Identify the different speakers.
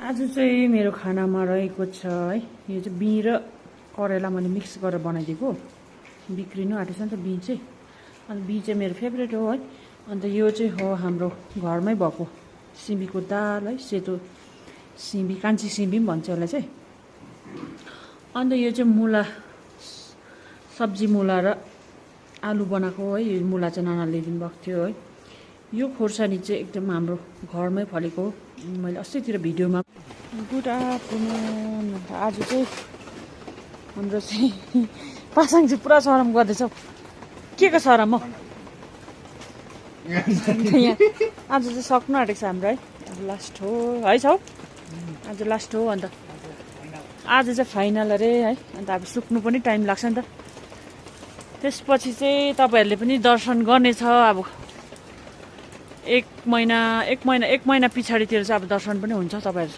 Speaker 1: आज चाहिँ मेरो खानामा रहेको छ है, यो चाहिँ बिँ र करेला मैले मिक्स गरेर बनाइदिएको। बिग्रिनु आँटेछ नि त बिँ चाहिँ, अनि बिँ चाहिँ मेरो फेभरेट हो है। अन्त यो चाहिँ हो हाम्रो घरमै भएको सिमीको दाल है, सेतो सिमी, कान्छी सिमी पनि भन्छ यसलाई चाहिँ। अन्त यो चाहिँ मुला, सब्जी मुला र आलु बनाएको है। यो मुला चाहिँ नानाले ल्याइदिनु भएको थियो है। यो खोर्सानी चाहिँ एकदम हाम्रो घरमै फलेको, मैले अस्तितिर भिडियोमा। Good afternoon. आज चाहिँ हाम्रो चाहिँ पासाङ चाहिँ पुरा सरम गर्दैछ। के को सरम हो यहाँ? आज चाहिँ सक्नु आँटेको छ हाम्रो है, अब लास्ट हो है छौ, आज लास्ट हो। अन्त आज चाहिँ फाइनल अरे है, अन्त अब सुक्नु पनि टाइम लाग्छ नि त। त्यसपछि चाहिँ तपाईँहरूले पनि दर्शन गर्नेछ। अब एक महिना पछाडितिर चाहिँ अब दर्शन पनि हुन्छ तपाईँहरू।